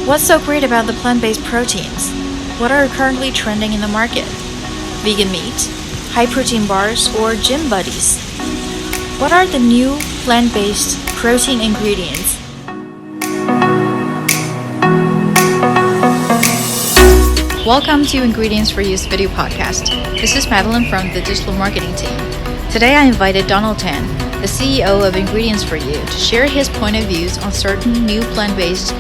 What's so great about the plant-based proteins? What are currently trending in the market? Vegan meat, high-protein bars, or gym buddies? What are the new plant-based protein ingredients? Welcome to Ingredients for Use video podcast. This is Madeline from the digital marketing team. Today I invited Donald Tan, the CEO of Ingredients for You, to share his point of views on certain new plant-based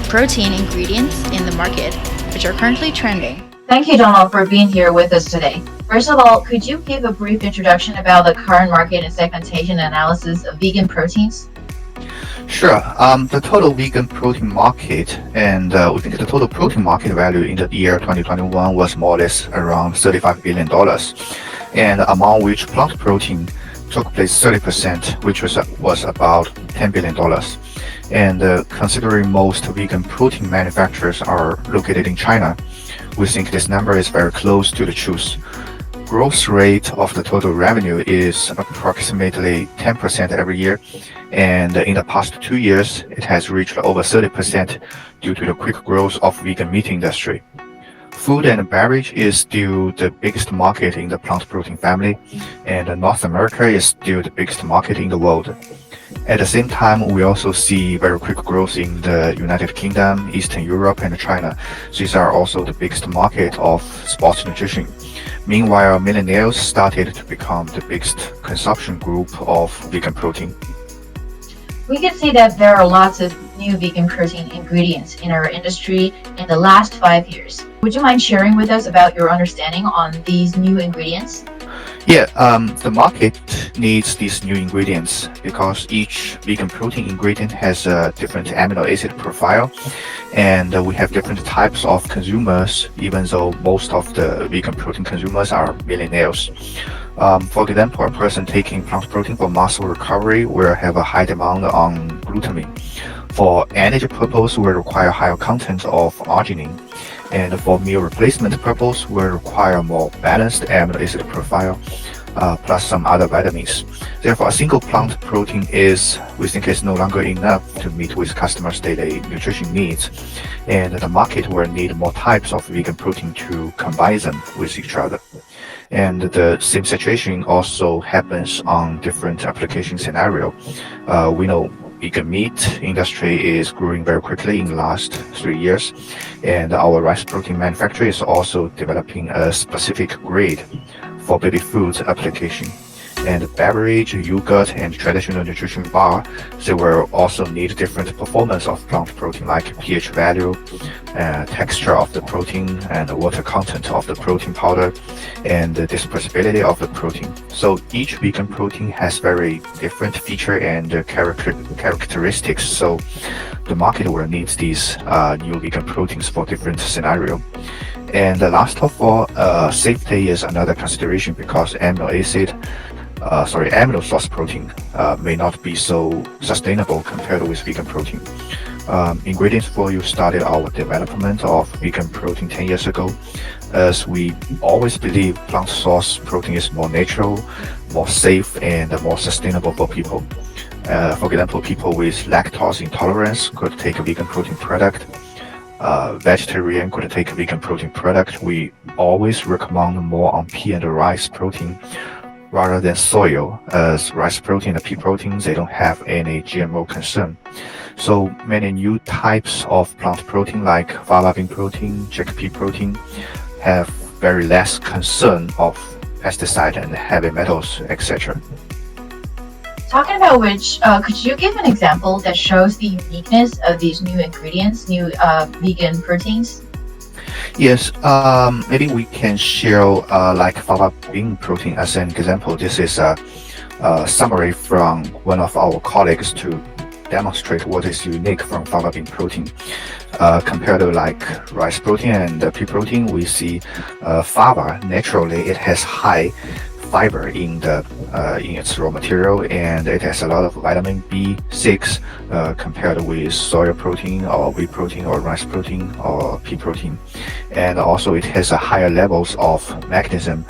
protein ingredients in the market, which are currently trending. Thank you, Donald, for being here with us today. First of all, could you give a brief introduction about the current market and segmentation analysis of vegan proteins? Sure. The total vegan protein market and we think the total protein market value in the year 2021 was more or less around $35 billion, and among which plant protein took place 30%, which was about $10 billion. And considering most vegan protein manufacturers are located in China, we think this number is very close to the truth. Growth rate of the total revenue is approximately 10% every year, and in the past 2 years, it has reached over 30% due to the quick growth of vegan meat industry. Food and beverage is still the biggest market in the plant protein family, and North America is still the biggest market in the world. At the same time, we also see very quick growth in the United Kingdom, Eastern Europe, and China. These are also the biggest market of sports nutrition. Meanwhile, millennials started to become the biggest consumption group of vegan protein. We can see that there are lots of new vegan protein ingredients in our industry in the last 5 years. Would you mind sharing with us about your understanding on these new ingredients? Yeah, the market needs these new ingredients because each vegan protein ingredient has a different amino acid profile, and we have different types of consumers, even though most of the vegan protein consumers are millennials. For example, a person taking plant protein for muscle recovery will have a high demand on glutamine. For energy purpose, will require higher content of arginine. And for meal replacement purpose, will require more balanced amino acid profile, plus some other vitamins. Therefore, a single plant protein we think is no longer enough to meet with customers' daily nutrition needs. And the market will need more types of vegan protein to combine them with each other. And the same situation also happens on different application scenario. We know vegan meat industry is growing very quickly in the last 3 years, and our rice protein manufacturer is also developing a specific grade for baby food application. And beverage, yogurt, and traditional nutrition bar, they will also need different performance of plant protein like pH value, texture of the protein, and the water content of the protein powder, and the dispersibility of the protein. So each vegan protein has very different feature and characteristics. So the market will need these new vegan proteins for different scenario. And last of all, safety is another consideration because amino source protein may not be so sustainable compared with vegan protein. Ingredients for You started our development of vegan protein 10 years ago, as we always believe plant source protein is more natural, more safe, and more sustainable for people. For example, people with lactose intolerance could take a vegan protein product. Vegetarian could take a vegan protein product. We always recommend more on pea and rice protein rather than soy, as rice protein and pea protein, they don't have any GMO concern. So many new types of plant protein like fava bean protein, chickpea protein have very less concern of pesticide and heavy metals, etc. Talking about which, could you give an example that shows the uniqueness of these new ingredients, new vegan proteins? Yes, maybe we can share like fava bean protein as an example. This is a summary from one of our colleagues to demonstrate what is unique from fava bean protein. Compared to like rice protein and pea protein, we see fava naturally it has high fiber in its raw material, and it has a lot of vitamin B6 compared with soy protein or wheat protein or rice protein or pea protein. And also it has a higher levels of magnesium,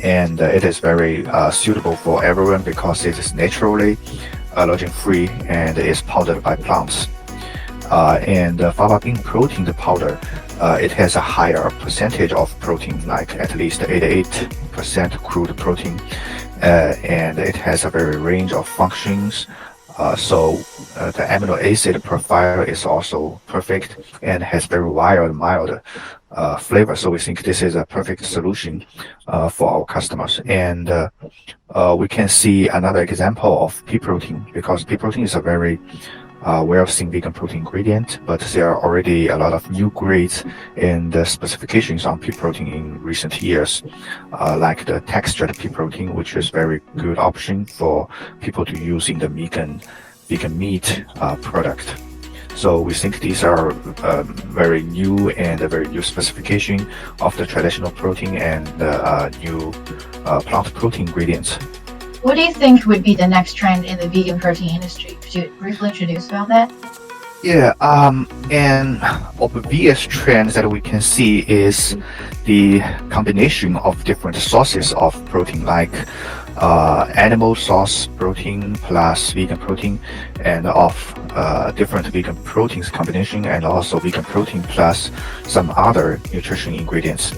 and it is very suitable for everyone because it is naturally allergen free and is powdered by plants. And fava bean protein, the powder, it has a higher percentage of protein, like at least 88% crude protein, and it has a very range of functions. So the amino acid profile is also perfect and has very mild flavor. So we think this is a perfect solution for our customers. And we can see another example of pea protein, because pea protein is a very well-seen vegan protein ingredient, but there are already a lot of new grades and specifications on pea protein in recent years, like the textured pea protein, which is very good option for people to use in the vegan meat product. So we think these are very new and a very new specification of the traditional protein and new plant protein ingredients. What do you think would be the next trend in the vegan protein industry? Could you briefly introduce about that? Yeah, and obvious trends that we can see is the combination of different sources of protein, like animal source protein plus vegan protein, and of different vegan proteins combination, and also vegan protein plus some other nutrition ingredients.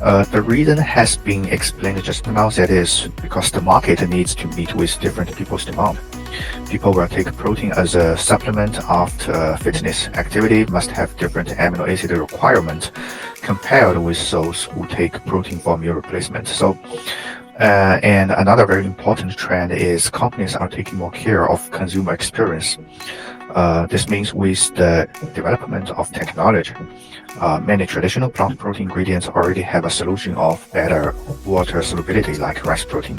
The reason has been explained just now, that is because the market needs to meet with different people's demand. People will take protein as a supplement after fitness activity, must have different amino acid requirements compared with those who take protein for meal replacement. So, and another very important trend is companies are taking more care of consumer experience. This means with the development of technology, many traditional plant protein ingredients already have a solution of better water solubility, like rice protein.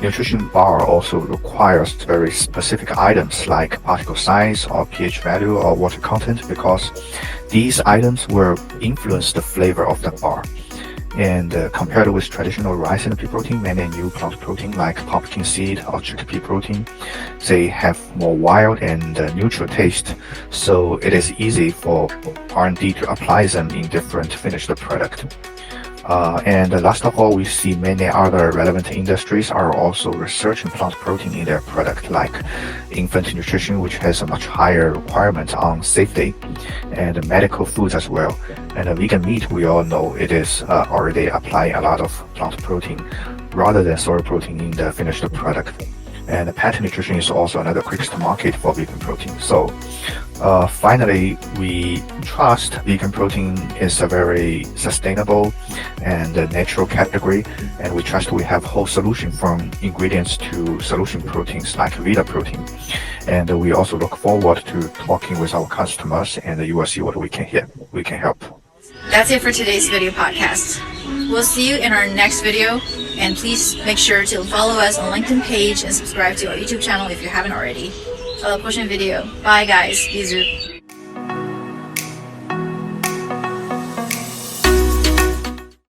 Nutrition bar also requires very specific items like particle size or pH value or water content, because these items will influence the flavor of the bar. And compared with traditional rice and pea protein, many new plant protein like pumpkin seed or chickpea protein, they have more wild and neutral taste. So it is easy for R&D to apply them in different finished product. And last of all, we see many other relevant industries are also researching plant protein in their product, like infant nutrition, which has a much higher requirement on safety, and medical foods as well. And vegan meat, we all know it is already applying a lot of plant protein rather than soy protein in the finished product. And pet nutrition is also another quickest market for vegan protein. So finally, we trust vegan protein is a very sustainable and natural category, and we trust we have whole solution from ingredients to solution proteins like Vita protein. And we also look forward to talking with our customers, and you will see what we can help. That's it for today's video podcast. We'll see you in our next video, and please make sure to follow us on LinkedIn page and subscribe to our YouTube channel if you haven't already. 好了，播成 video. Bye guys, 李子。